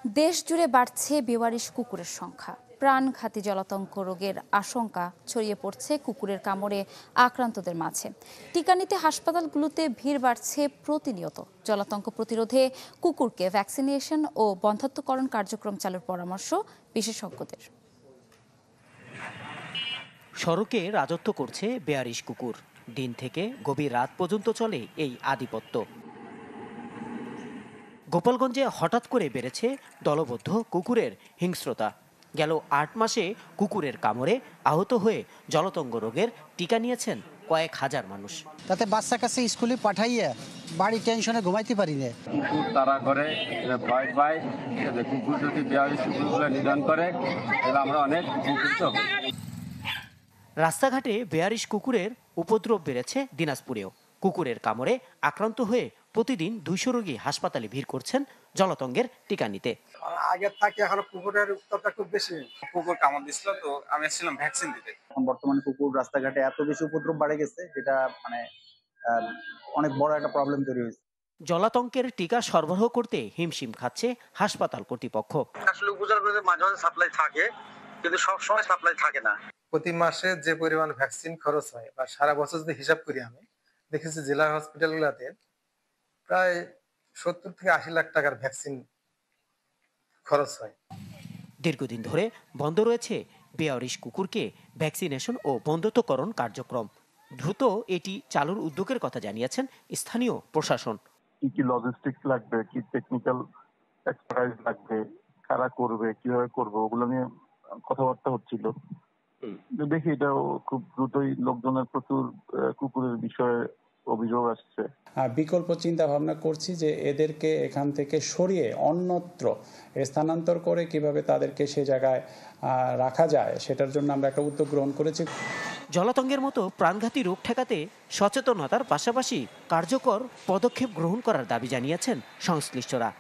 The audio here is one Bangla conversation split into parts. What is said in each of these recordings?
দেশ জুড়ে বাড়ছে বেওয়ারিশ কুকুরের সংখ্যা। প্রাণঘাতী জলাতঙ্ক রোগের আশঙ্কা ছড়িয়ে পড়ছে কুকুরের কামড়ে আক্রান্তদের মাঝে। টিকা নিতে হাসপাতালগুলোতে ভিড় বাড়ছে প্রতিনিয়ত। জলাতঙ্ক প্রতিরোধে কুকুরকে ভ্যাকসিনেশন ও বন্ধ্যাত্বকরণ কার্যক্রম চালুর পরামর্শ বিশেষজ্ঞদের। সড়কে রাজত্ব করছে বেয়ারিশ কুকুর। দিন থেকে গভীর রাত পর্যন্ত চলে এই আধিপত্য। গোপালগঞ্জে হঠাৎ করে বেড়েছে দলবদ্ধ কুকুরের হিংস্রতা। গেল ৮ মাসে কুকুরের কামড়ে আহত হয়ে জলাতঙ্ক রোগের টিকা নিয়েছেন কয়েক হাজার মানুষ। তাতে বাচ্চা কাছে স্কুলে পাঠাইয়া বাড়ি টেনশনে ঘুমাইতে পারি না। কুকুর তারা করে ভয় পায়, কুকুর যদি বেয়ারিশ কুকুরগুলো নিধন করে তাহলে আমরা অনেক উপকৃত হই। রাস্তাঘাটে বেয়ারিশ কুকুরের উপদ্রব বেড়েছে দিনাজপুরেও। কুকুরের কামড়ে আক্রান্ত হয়ে প্রতিদিন ২০০ রোগী হাসপাতালে ভিড় করছেন জলাতঙ্কের টিকা নিতে। আগের থেকে এখন কুকুরের উত্তরটা খুব বেশি। কুকুর কামড় দিছিল, তো আমি এসেছিলাম ভ্যাকসিন দিতে। বর্তমানে কুকুর রাস্তাঘাটে এত বেশি উপদ্রব বাড়ে গেছে, যেটা অনেক বড় একটা প্রবলেম তৈরি হয়েছে। জলাতঙ্কের টিকা সরবরাহ করতে হিমশিম খাচ্ছে হাসপাতাল কর্তৃপক্ষ। আসলে উপজেলাগুলোতে মাঝে মাঝে সাপ্লাই থাকে, কিন্তু সব সময় সাপ্লাই থাকে না। প্রতি মাসে যে পরিমাণ ভ্যাকসিন খরচ হয় বা সারা বছর যদি হিসাব করি, আমি দেখেছি জেলা হসপিটালগুলোতে প্রায় ৭০ থেকে ৮০ লাখ টাকার ভ্যাকসিন খরচ হয়। দীর্ঘদিন ধরে বন্ধ রয়েছে বেয়ারিশ কুকুরকে ভ্যাকসিনেশন ও বন্ধ্যাত্বকরণ কার্যক্রম। দ্রুত এটি চালুর উদ্যোগের কথা জানিয়েছেন স্থানীয় প্রশাসন। কি লজিস্টিক্স লাগবে, কি টেকনিক্যাল এক্সপার্টাইজ লাগবে, কারা করবে, কিভাবে করবে, ওগুলো নিয়ে কথাবার্তা হচ্ছিল। দেখি এটাও খুব দ্রুতই লোকজনের প্রচুর কুকুরের বিষয়ে অভিযোগ আসছে। বিকল্প চিন্তা ভাবনা করছি যে এদেরকে এখান থেকে সরিয়ে অন্যত্র স্থানান্তর করে কিভাবে তাদেরকে সে জায়গায় রাখা যায়, সেটার জন্য আমরা একটা উদ্যোগ গ্রহণ করেছি। জলাতঙ্কের মতো প্রাণঘাতী রোগ ঠেকাতে সচেতনতার পাশাপাশি কার্যকর পদক্ষেপ গ্রহণ করার দাবি জানিয়েছেন সংশ্লিষ্টরা।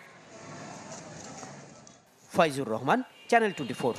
ফয়জুর রহমান, চ্যানেল 24।